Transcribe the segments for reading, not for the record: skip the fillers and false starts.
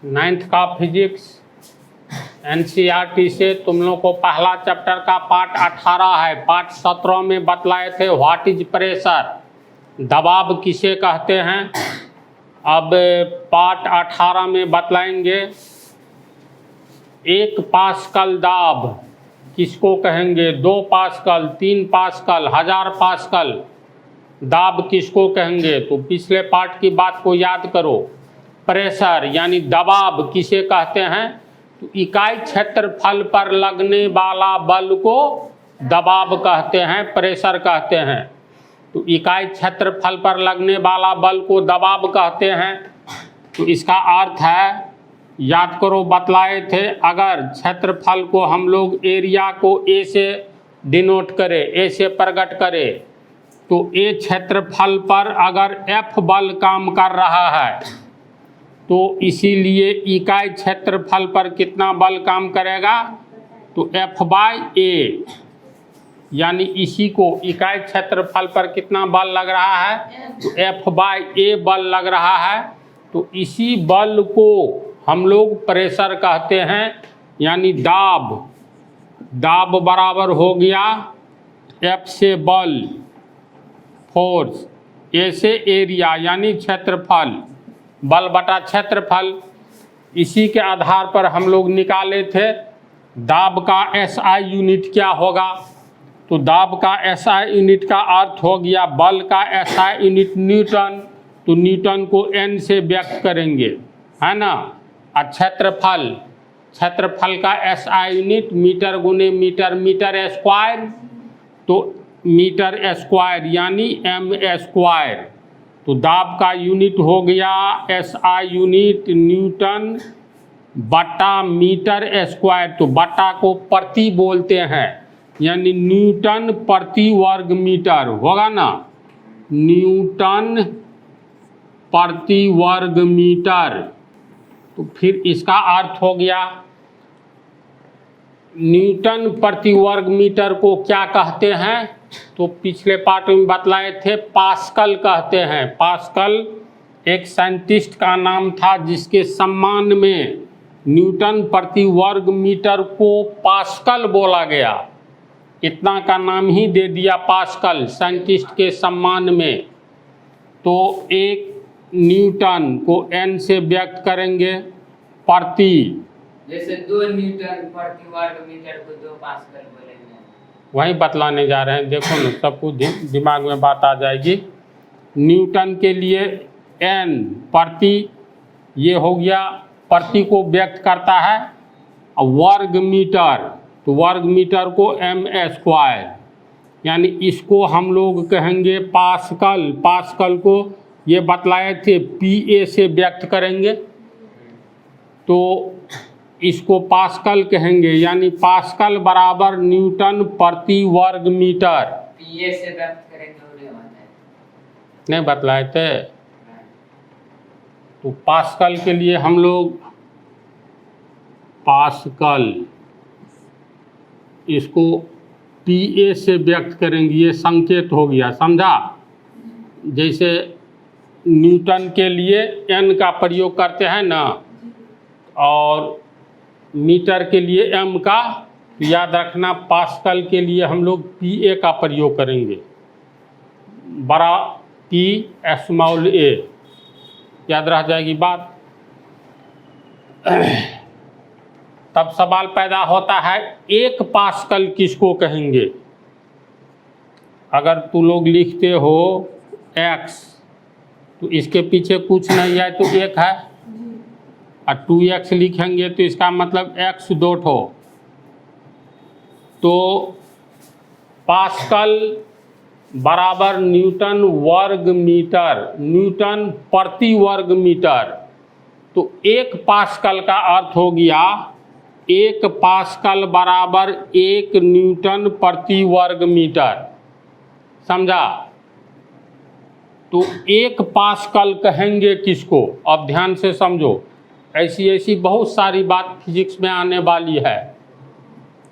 9th का physics NCERT से तुम लोग को पहला चैप्टर का पार्ट 18 है। पार्ट 17 में बतलाए थे व्हाट इज प्रेशर, दबाव किसे कहते हैं। अब पार्ट 18 में बतलाएंगे 1 पास्कल दाब किसको कहेंगे, 2 पास्कल, 3 पास्कल, 1000 पास्कल दाब किसको कहेंगे। तो पिछले पार्ट की बात को याद करो। प्रेशर यानी दबाव किसे कहते हैं, तो इकाई क्षेत्रफल पर लगने वाला बल को दबाव कहते हैं, प्रेशर कहते हैं। तो इकाई क्षेत्रफल पर लगने वाला बल को दबाव कहते हैं। तो इसका अर्थ है, याद करो बतलाए थे, अगर क्षेत्रफल को हम लोग एरिया को ए से डिनोट करें, ए से प्रकट करें, तो ए क्षेत्रफल पर अगर एफ बल काम कर रहा है तो इसीलिए इकाई क्षेत्रफल पर कितना बल काम करेगा, तो एफ बाई ए, यानी इसी को इकाई क्षेत्रफल पर कितना बल लग रहा है, तो एफ बाई ए बल लग रहा है। तो इसी बल को हम लोग प्रेशर कहते हैं, यानी दाब। दाब बराबर हो गया एफ से बल, फोर्स, ए से एरिया यानी क्षेत्रफल, बल बटा क्षेत्रफल। इसी के आधार पर हम लोग निकाले थे दाब का एसआई यूनिट क्या होगा। तो दाब का एसआई यूनिट का अर्थ हो गया बल का एसआई यूनिट न्यूटन, तो न्यूटन को एन से व्यक्त करेंगे, है ना। और क्षेत्रफल, क्षेत्रफल का एसआई यूनिट मीटर गुने मीटर, मीटर स्क्वायर, तो मीटर स्क्वायर यानी एम स्क्वायर। तो दाब का यूनिट हो गया एसआई यूनिट न्यूटन बटा मीटर स्क्वायर। तो बटा को प्रति बोलते हैं, यानी न्यूटन प्रति वर्ग मीटर होगा ना, न्यूटन प्रति वर्ग मीटर। तो फिर इसका अर्थ हो गया न्यूटन प्रति वर्ग मीटर को क्या कहते हैं, तो पिछले पार्ट में बतलाए थे पास्कल कहते हैं। पास्कल एक साइंटिस्ट का नाम था जिसके सम्मान में न्यूटन प्रति वर्ग मीटर को पास्कल बोला गया। इतना का नाम ही दे दिया पास्कल साइंटिस्ट के सम्मान में। तो एक न्यूटन को एन से व्यक्त करेंगे प्रति, जैसे 2 न्यूटन प्रति वर्ग मीटर को 2 पास्कल बोलेंगे, वही बतलाने जा रहे हैं। देखो ना, सबको दिमाग में बात आ जाएगी। न्यूटन के लिए एन प्रति, ये हो गया प्रति को व्यक्त करता है, और वर्ग मीटर, तो वर्ग मीटर को एम स्क्वायर, यानी इसको हम लोग कहेंगे पास्कल। पास्कल को ये बतलाए थे पी ए से व्यक्त करेंगे, तो इसको पास्कल कहेंगे, यानी पास्कल बराबर न्यूटन प्रति वर्ग मीटर। पीए से व्यक्त करेंगे नहीं बतलाए थे। तो पास्कल के लिए हम लोग पास्कल, इसको पीए से व्यक्त करेंगे, ये संकेत हो गया, समझा। जैसे न्यूटन के लिए एन का प्रयोग करते हैं ना, और मीटर के लिए एम का, तो याद रखना पास्कल के लिए हम लोग पीए का प्रयोग करेंगे, बड़ा पी स्मॉल ए, याद रह जाएगी बात। तब सवाल पैदा होता है 1 पास्कल किसको कहेंगे। अगर तू लोग लिखते हो x, तो इसके पीछे कुछ नहीं है तो 1 है, और 2x लिखेंगे तो इसका मतलब x 2 ठो। तो पास्कल बराबर न्यूटन वर्ग मीटर, न्यूटन प्रति वर्ग मीटर। तो 1 पास्कल का अर्थ हो गया 1 पास्कल बराबर 1 न्यूटन प्रति वर्ग मीटर, समझा। तो 1 पास्कल कहेंगे किसको, अब ध्यान से समझो। ऐसी ऐसी बहुत सारी बात फिजिक्स में आने वाली है।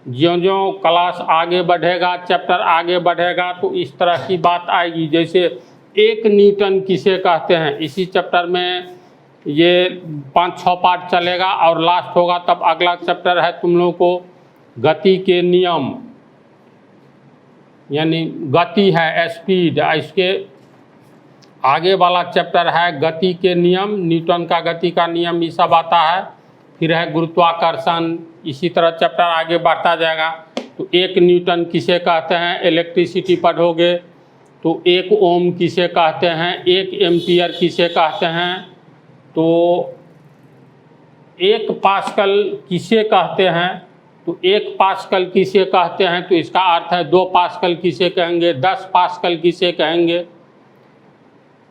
ज्यों-ज्यों क्लास आगे बढ़ेगा, चैप्टर आगे बढ़ेगा, तो इस तरह की बात आएगी। जैसे 1 न्यूटन किसे कहते हैं, इसी चैप्टर में ये 5-6 पार्ट चलेगा और लास्ट होगा तब अगला चैप्टर है तुम लोगों को गति के नियम, यानी गति है स्पीड। इसके आगे वाला चैप्टर है गति के नियम, न्यूटन का गति का नियम, ये सब आता है। फिर है गुरुत्वाकर्षण, इसी तरह चैप्टर आगे बढ़ता जाएगा। तो 1 न्यूटन किसे कहते हैं, इलेक्ट्रिसिटी पढ़ोगे तो 1 ओम किसे कहते हैं, 1 एम्पियर किसे कहते हैं, तो 1 पास्कल किसे कहते हैं, तो 1 पास्कल किसे कहते हैं, तो इसका अर्थ है 2 पास्कल किसे कहेंगे, 10 पास्कल किसे कहेंगे।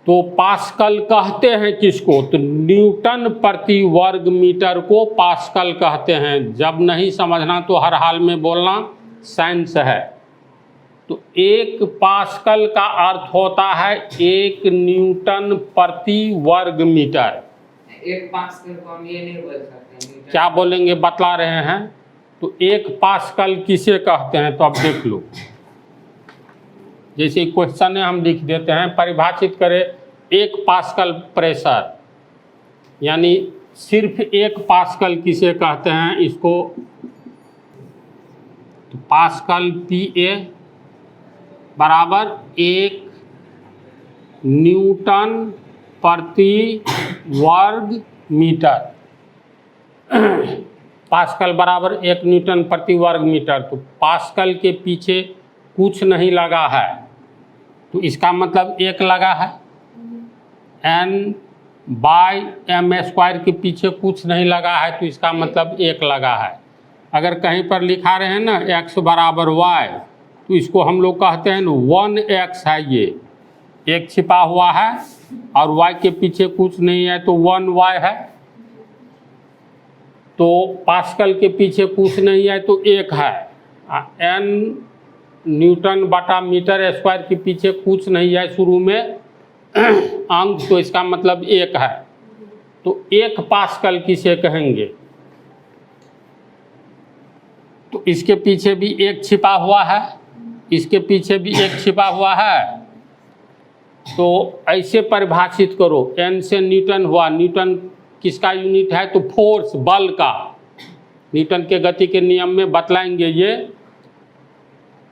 तो पास्कल कहते हैं किसको, तो न्यूटन प्रति वर्ग मीटर को पास्कल कहते हैं। जब नहीं समझना तो हर हाल में बोलना साइंस है। तो 1 पास्कल का अर्थ होता है 1 न्यूटन प्रति वर्ग मीटर। 1 पास्कल को हम ये नहीं बोल सकते न्यूटन। क्या बोलेंगे, बतला रहे हैं। तो 1 पास्कल किसे कहते हैं, तो अब देख लो, जैसे क्वेश्चन है हम लिख देते हैं, परिभाषित करें 1 पास्कल प्रेशर, यानी सिर्फ 1 पास्कल किसे कहते हैं, इसको तो पास्कल PA बराबर 1 न्यूटन प्रति वर्ग मीटर। पास्कल बराबर 1 न्यूटन प्रति वर्ग मीटर। तो पास्कल के पीछे कुछ नहीं लगा है, तो इसका मतलब 1 लगा है। N/m² के पीछे कुछ नहीं लगा है, तो इसका मतलब 1 लगा है। अगर कहीं पर लिखा रहे हैं ना x बराबर y, तो इसको हम लोग कहते हैं 1x है, ये 1 छिपा हुआ है और y के पीछे कुछ नहीं है तो 1y है। तो पास्कल के पीछे कुछ नहीं है तो 1 है। N न्यूटन बटा मीटर स्क्वायर के पीछे कुछ नहीं है शुरू में अंक, तो इसका मतलब 1 है। तो 1 पास्कल किसे कहेंगे, तो इसके पीछे भी 1 छिपा हुआ है, इसके पीछे भी 1 छिपा हुआ है। तो ऐसे परिभाषित करो, N से न्यूटन हुआ, न्यूटन किसका यूनिट है, तो फोर्स, बल का। न्यूटन के गति के नियम में बतलाएंगे ये।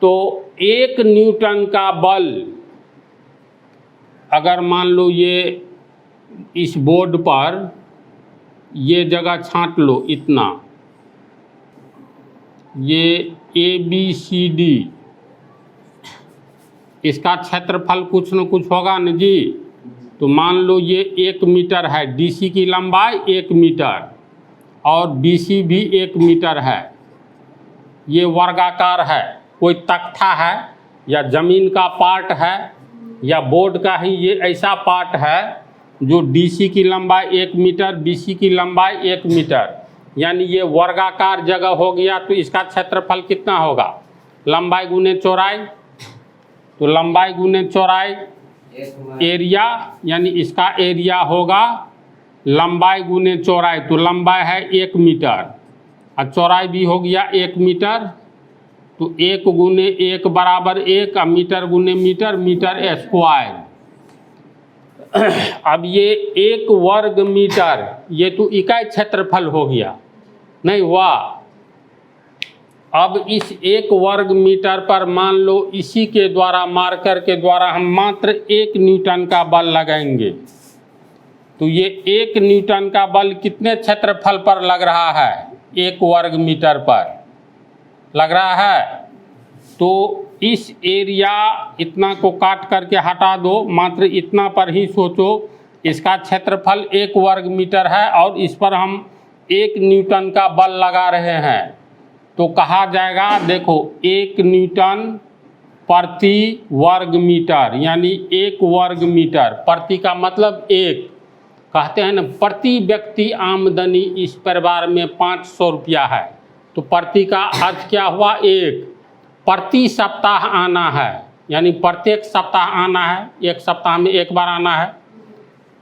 तो 1 न्यूटन का बल, अगर मान लो ये इस बोर्ड पर ये जगह छांट लो, इतना, ये ABCD, इसका क्षेत्रफल कुछ न कुछ होगा न जी। तो मान लो ये 1 मीटर है, DC की लंबाई 1 मीटर और BC भी 1 मीटर है। ये वर्गाकार है, कोई तख्ता है या ज़मीन का पार्ट है या बोर्ड का ही ये ऐसा पार्ट है जो DC की लंबाई 1 मीटर, BC की लंबाई 1 मीटर, यानी ये वर्गाकार जगह हो गया। तो इसका क्षेत्रफल कितना होगा, लंबाई गुने चौड़ाई। तो लंबाई गुने चौड़ाई एरिया, यानी इसका एरिया होगा लंबाई गुने चौड़ाई। तो लंबाई है 1 मीटर और चौड़ाई भी हो गया 1 मीटर। तो 1 गुने 1 बराबर 1 और मीटर गुने मीटर, मीटर स्क्वायर। अब ये 1 वर्ग मीटर, ये तो इकाई क्षेत्रफल हो गया, नहीं हुआ। अब इस 1 वर्ग मीटर पर मान लो इसी के द्वारा, मार्कर के द्वारा हम मात्र 1 न्यूटन का बल लगाएंगे। तो ये 1 न्यूटन का बल कितने क्षेत्रफल पर लग रहा है, 1 वर्ग मीटर पर लग रहा है। तो इस एरिया इतना को काट करके हटा दो, मात्र इतना पर ही सोचो। इसका क्षेत्रफल 1 वर्ग मीटर है और इस पर हम 1 न्यूटन का बल लगा रहे हैं। तो कहा जाएगा, देखो 1 न्यूटन प्रति वर्ग मीटर, यानी 1 वर्ग मीटर। प्रति का मतलब 1, कहते हैं ना प्रति व्यक्ति आमदनी इस परिवार में 500 रुपया है। तो प्रति का अर्थ क्या हुआ, 1। प्रति सप्ताह आना है, यानी प्रत्येक सप्ताह आना है, 1 सप्ताह में 1 बार आना है।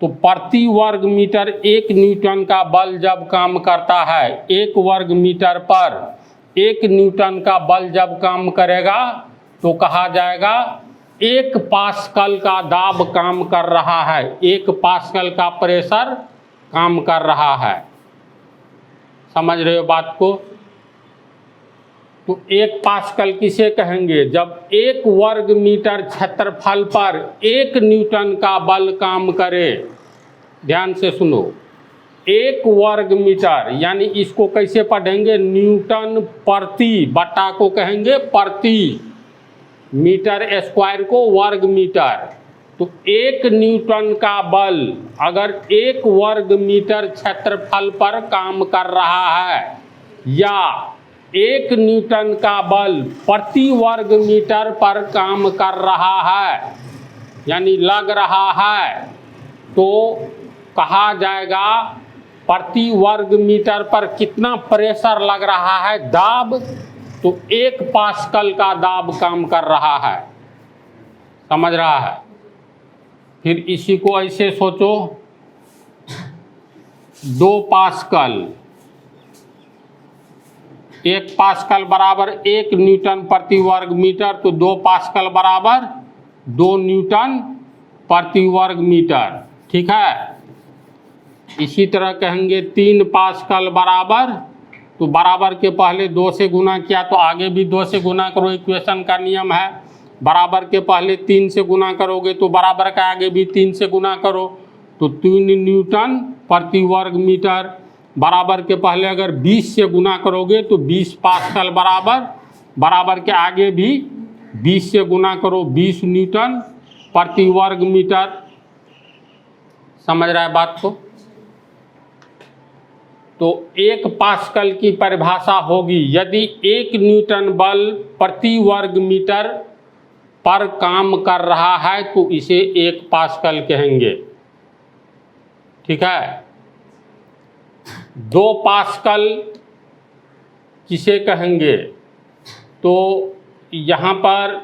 तो प्रति वर्ग मीटर 1 न्यूटन का बल जब काम करता है, 1 वर्ग मीटर पर 1 न्यूटन का बल जब काम करेगा तो कहा जाएगा 1 पास्कल का दाब काम कर रहा है, 1 पास्कल का प्रेशर काम कर रहा है। समझ रहे हो बात को? तो 1 पास्कल किसे कहेंगे? जब 1 वर्ग मीटर क्षेत्रफल पर 1 न्यूटन का बल काम करे। ध्यान से सुनो, 1 वर्ग मीटर, यानी इसको कैसे पढ़ेंगे? न्यूटन प्रति, बटा को कहेंगे प्रति, मीटर स्क्वायर को वर्ग मीटर। तो 1 न्यूटन का बल अगर 1 वर्ग मीटर क्षेत्रफल पर काम कर रहा है, या 1 न्यूटन का बल प्रति वर्ग मीटर पर काम कर रहा है, यानी लग रहा है, तो कहा जाएगा प्रति वर्ग मीटर पर कितना प्रेशर लग रहा है, दाब। तो 1 पास्कल का दाब काम कर रहा है। समझ रहा है? फिर इसी को ऐसे सोचो, 2 पास्कल, 1 पास्कल बराबर 1 न्यूटन प्रति वर्ग मीटर, तो 2 पास्कल बराबर 2 न्यूटन प्रति वर्ग मीटर। ठीक है? इसी तरह कहेंगे 3 पास्कल बराबर, तो बराबर के पहले 2 से गुना किया तो आगे भी 2 से गुना करो, इक्वेशन का नियम है। बराबर के पहले 3 से गुना करोगे तो बराबर का आगे भी 3 से गुना करो, तो 3 न्यूटन प्रति वर्ग मीटर। बराबर के पहले अगर 20 से गुना करोगे तो 20 पास्कल बराबर, बराबर के आगे भी 20 से गुना करो, 20 न्यूटन प्रति वर्ग मीटर। समझ रहा है बात को? तो 1 पास्कल की परिभाषा होगी, यदि 1 न्यूटन बल प्रति वर्ग मीटर पर काम कर रहा है तो इसे 1 पास्कल कहेंगे। ठीक है? 2 पास्कल किसे कहेंगे? तो यहाँ पर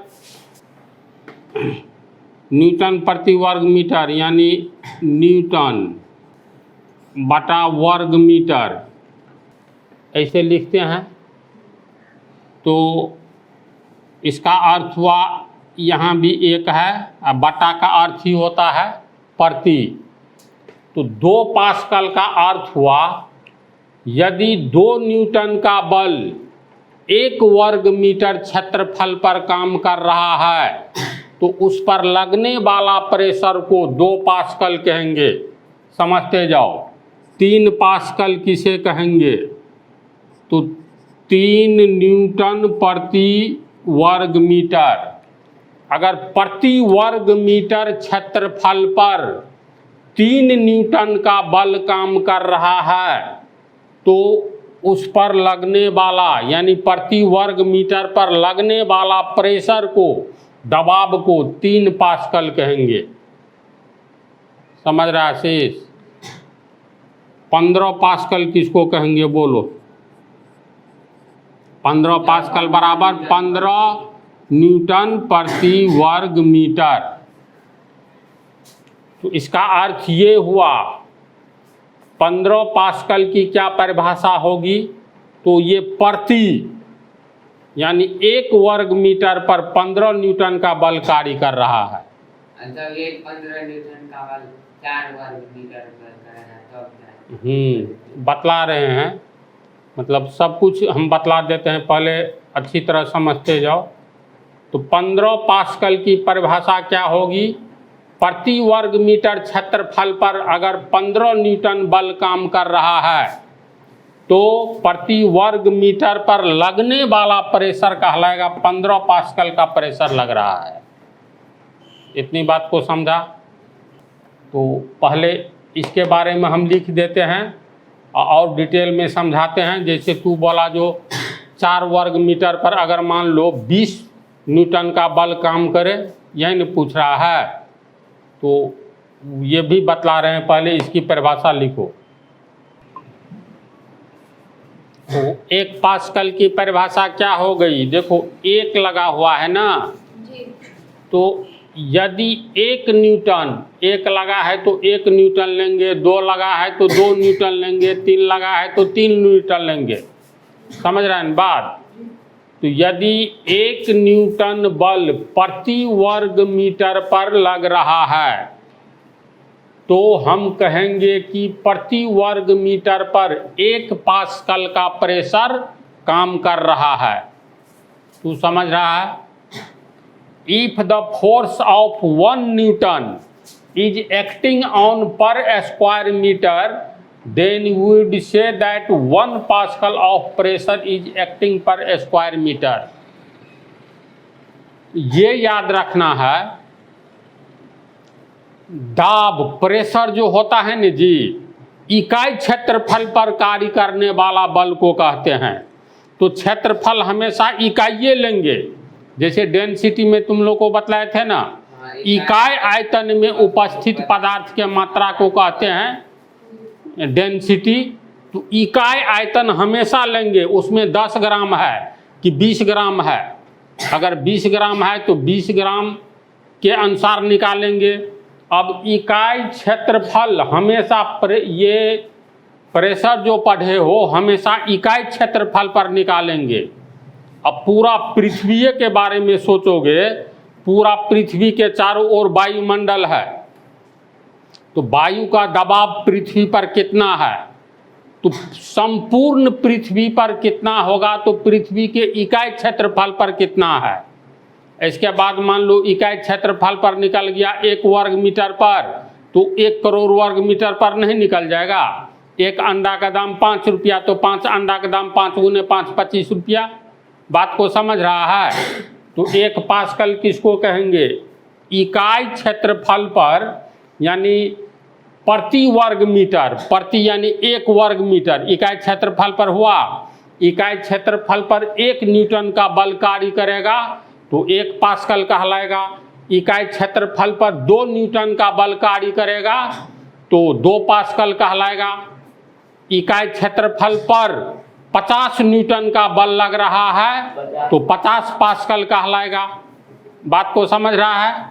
न्यूटन प्रति वर्ग मीटर, यानी न्यूटन बटा वर्ग मीटर ऐसे लिखते हैं। तो इसका अर्थ हुआ, यहाँ भी 1 है, और बटा का अर्थ ही होता है प्रति। तो 2 पास्कल का अर्थ हुआ, यदि 2 न्यूटन का बल 1 वर्ग मीटर क्षेत्रफल पर काम कर रहा है तो उस पर लगने वाला प्रेशर को 2 पास्कल कहेंगे। समझते जाओ। 3 पास्कल किसे कहेंगे? तो 3 न्यूटन प्रति वर्ग मीटर। अगर प्रति वर्ग मीटर क्षेत्रफल पर 3 न्यूटन का बल काम कर रहा है तो उस पर लगने वाला, यानी प्रति वर्ग मीटर पर लगने वाला प्रेशर को, दबाव को 3 पास्कल कहेंगे। समझ रहा है शेष? 15 पास्कल किसको कहेंगे? बोलो। 15 पास्कल बराबर 15 न्यूटन प्रति वर्ग मीटर। तो इसका अर्थ ये हुआ, 15 पास्कल की क्या परिभाषा होगी? तो ये प्रति, यानी 1 वर्ग मीटर पर 15 न्यूटन का बल कार्य कर रहा है। जब ये 15 न्यूटन का बल 4 वर्ग मीटर पर करेगा तब क्या? बतला रहे हैं, मतलब सब कुछ हम बतला देते हैं, पहले अच्छी तरह समझते जाओ। तो 15 पास्कल की परिभाषा क्या होगी? प्रति वर्ग मीटर क्षेत्रफल पर अगर 15 न्यूटन बल काम कर रहा है तो प्रति वर्ग मीटर पर लगने वाला प्रेशर कहलाएगा 15 पास्कल का प्रेशर लग रहा है। इतनी बात को समझा? तो पहले इसके बारे में हम लिख देते हैं और डिटेल में समझाते हैं। जैसे तू बोला जो 4 वर्ग मीटर पर अगर मान लो 20 न्यूटन का बल काम करे, यही नहीं पूछ रहा है, तो ये भी बतला रहे हैं। पहले इसकी परिभाषा लिखो। तो 1 पास्कल की परिभाषा क्या हो गई? देखो 1 लगा हुआ है ना, तो यदि 1 न्यूटन, 1 लगा है तो 1 न्यूटन लेंगे, 2 लगा है तो 2 न्यूटन लेंगे, 3 लगा है तो 3 न्यूटन लेंगे। समझ रहे हैं बात? तो यदि 1 न्यूटन बल प्रति वर्ग मीटर पर लग रहा है तो हम कहेंगे कि प्रति वर्ग मीटर पर 1 पास्कल का प्रेशर काम कर रहा है। तू समझ रहा है? If the force of 1 Newton is acting on per square meter, then we would say that 1 pascal of pressure is acting per square meter. ये याद रखना है, दाब प्रेशर जो होता है न जी, इकाई क्षेत्रफल पर कार्य करने वाला बल को कहते हैं। तो क्षेत्रफल हमेशा इकाइये लेंगे। जैसे डेंसिटी में तुम लोग को बतलाए थे ना, इकाई आयतन में उपस्थित पदार्थ के मात्रा को कहते हैं डेंसिटी। तो इकाई आयतन हमेशा लेंगे, उसमें 10 ग्राम है कि 20 ग्राम है। अगर 20 ग्राम है तो 20 ग्राम के अनुसार निकालेंगे। अब इकाई क्षेत्रफल हमेशा ये प्रेशर जो पढ़े हो हमेशा इकाई क्षेत्रफल पर निकालेंगे। अब पूरा पृथ्वी के बारे में सोचोगे, पूरा पृथ्वी के चारों ओर वायुमंडल है, तो वायु का दबाव पृथ्वी पर कितना है, तो संपूर्ण पृथ्वी पर कितना होगा, तो पृथ्वी के इकाई क्षेत्रफल पर कितना है। इसके बाद मान लो इकाई क्षेत्रफल पर निकल गया 1 वर्ग मीटर पर, तो 1 करोड़ वर्ग मीटर पर नहीं निकल जाएगा। एक अंडा का दाम 5 रुपया, तो 5 अंडा का दाम 5 गुने 5 25 रुपया। बात को समझ रहा है? तो 1 पास्कल किसको कहेंगे? इकाई क्षेत्रफल पर, यानी प्रति वर्ग मीटर, प्रति यानी 1 वर्ग मीटर इकाई क्षेत्रफल पर हुआ। इकाई क्षेत्रफल पर 1 न्यूटन का बल कार्य करेगा तो 1 पास्कल कहलाएगा। इकाई क्षेत्रफल पर 2 न्यूटन का बल कार्य करेगा तो 2 पास्कल कहलाएगा। इकाई क्षेत्रफल पर 50 न्यूटन का बल लग रहा है तो 50 पास्कल कहलाएगा। बात को समझ रहा है?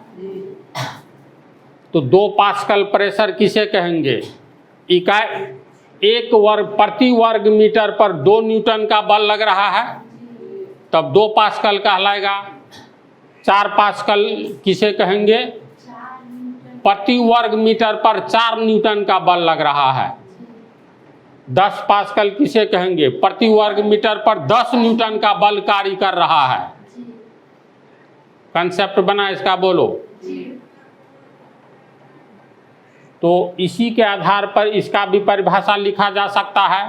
तो 2 पास्कल प्रेशर किसे कहेंगे? इकाई 1 वर्ग प्रति वर्ग मीटर पर 2 न्यूटन का बल लग रहा है तब 2 पास्कल कहलाएगा। 4 पास्कल किसे कहेंगे? प्रति वर्ग मीटर पर 4 न्यूटन का बल लग रहा है। 10 पास्कल किसे कहेंगे? प्रति वर्ग मीटर पर 10 न्यूटन का बल कार्य कर रहा है। कंसेप्ट बना इसका, बोलो। तो इसी के आधार पर इसका भी परिभाषा लिखा जा सकता है।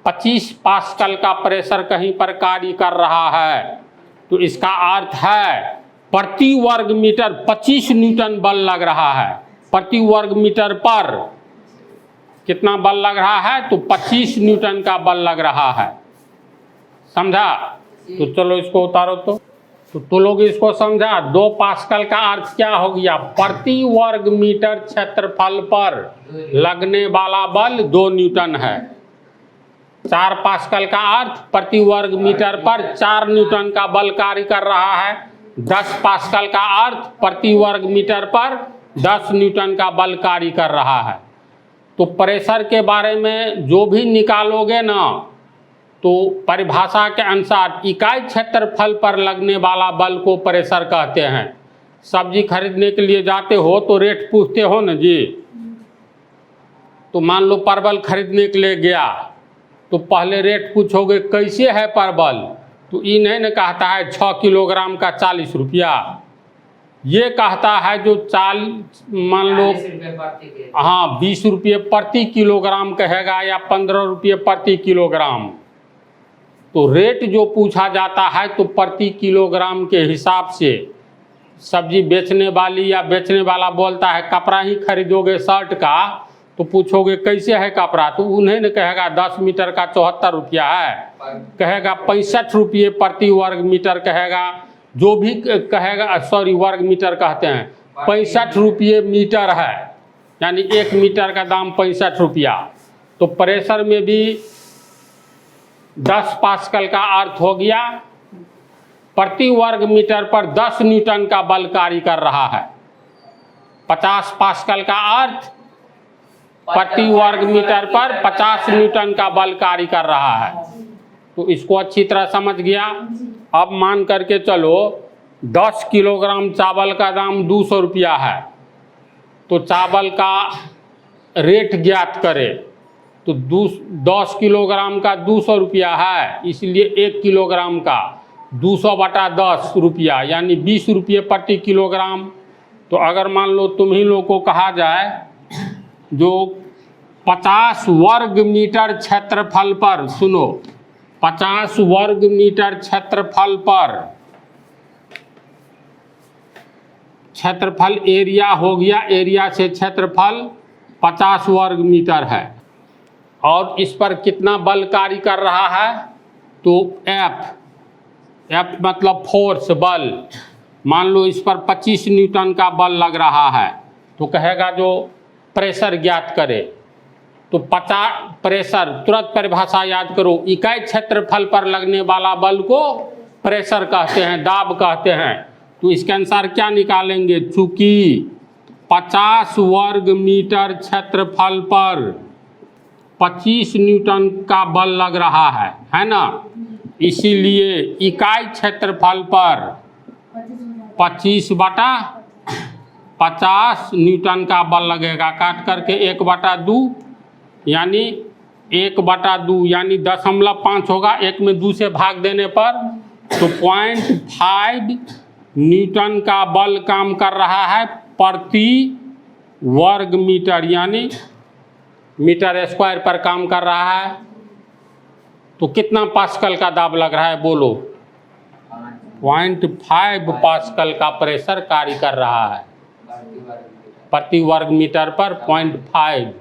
25 पास्कल का प्रेशर कहीं पर कार्य कर रहा है तो इसका अर्थ है प्रति वर्ग मीटर 25 न्यूटन बल लग रहा है। प्रति वर्ग मीटर पर कितना बल लग रहा है? तो 25 न्यूटन का बल लग रहा है। समझा? तो चलो इसको उतारो। तो लोग इसको समझा। 2 पास्कल का अर्थ क्या हो गया? प्रति वर्ग मीटर क्षेत्रफल पर लगने वाला बल 2 न्यूटन है। 4 पास्कल का अर्थ प्रति वर्ग मीटर पर 4 न्यूटन का बल कार्य कर रहा है। 10 पास्कल का अर्थ प्रति वर्ग मीटर पर 10 न्यूटन का बल कार्य कर रहा है। तो प्रेशर के बारे में जो भी निकालोगे ना, तो परिभाषा के अनुसार इकाई क्षेत्रफल पर लगने वाला बल को प्रेशर कहते हैं। सब्जी खरीदने के लिए जाते हो तो रेट पूछते हो ना जी। तो मान लो परवल खरीदने के लिए गया तो पहले रेट पूछोगे कैसे है परवल, तो ये नहीं न कहता है 6 किलोग्राम का 40 रुपया। ये कहता है जो मान लो 20 रुपये प्रति किलोग्राम कहेगा या 15 रुपये प्रति किलोग्राम। तो रेट जो पूछा जाता है तो प्रति किलोग्राम के हिसाब से सब्जी बेचने वाली या बेचने वाला बोलता है कपड़ा ही खरीदोगे शर्ट का तो पूछोगे कैसे है कपड़ा, तो उन्हें न कहेगा 10 मीटर का 74 रुपया है, कहेगा 65 रुपये प्रति वर्ग मीटर कहेगा। जो भी कहेगा, सॉरी वर्ग मीटर कहते हैं, 65 रुपये मीटर है, यानी 1 मीटर का दाम 65 रुपया। तो प्रेशर में भी 10 पास्कल का अर्थ हो गया प्रति वर्ग मीटर पर 10 न्यूटन का बल कार्य कर रहा है। 50 पास्कल का अर्थ प्रति वर्ग मीटर पर 50 न्यूटन का बल कार्य कर रहा है। तो इसको अच्छी तरह समझ गया। अब मान करके चलो 10 किलोग्राम चावल का दाम 200 रुपया है तो चावल का रेट ज्ञात करें। तो 10 किलोग्राम का 200 रुपया है, इसलिए 1 किलोग्राम का 200/10 रुपया यानी 20 रुपये प्रति किलोग्राम। तो अगर मान लो तुम्ही लोग को कहा जाए जो 50 वर्ग मीटर क्षेत्रफल पर, सुनो, 50 वर्ग मीटर क्षेत्रफल पर, क्षेत्रफल एरिया हो गया, एरिया से क्षेत्रफल 50 वर्ग मीटर है, और इस पर कितना बल कार्य कर रहा है, तो F मतलब फोर्स, बल। मान लो इस पर 25 न्यूटन का बल लग रहा है, तो कहेगा जो प्रेशर ज्ञात करे। तो 50 प्रेशर, तुरंत परिभाषा याद करो, इकाई क्षेत्रफल पर लगने वाला बल को प्रेशर कहते हैं, दाब कहते हैं। तो इसके अनुसार क्या निकालेंगे, चूंकि 50 वर्ग मीटर क्षेत्रफल पर 25 न्यूटन का बल लग रहा है ना, इसीलिए इकाई क्षेत्रफल पर 25/50 न्यूटन का बल लगेगा। काट करके 1/2 यानी 1/2 यानी 0.5 होगा, 1 में 2 से भाग देने पर, तो 0.5 न्यूटन का बल काम कर रहा है प्रति वर्ग मीटर, यानी मीटर स्क्वायर पर काम कर रहा है। तो कितना पास्कल का दाब लग रहा है, बोलो। 0.5 पास्कल का प्रेशर कार्य कर रहा है प्रति वर्ग मीटर पर 0.5।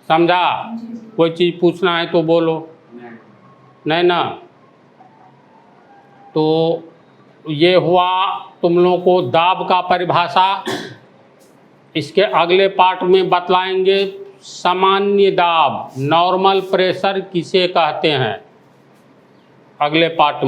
समझा? कोई चीज़ पूछना है तो बोलो। नहीं ना? तो ये हुआ तुम लोगों को दाब का परिभाषा। इसके अगले पार्ट में बतलाएंगे सामान्य दाब, नॉर्मल प्रेशर किसे कहते हैं, अगले पार्ट में।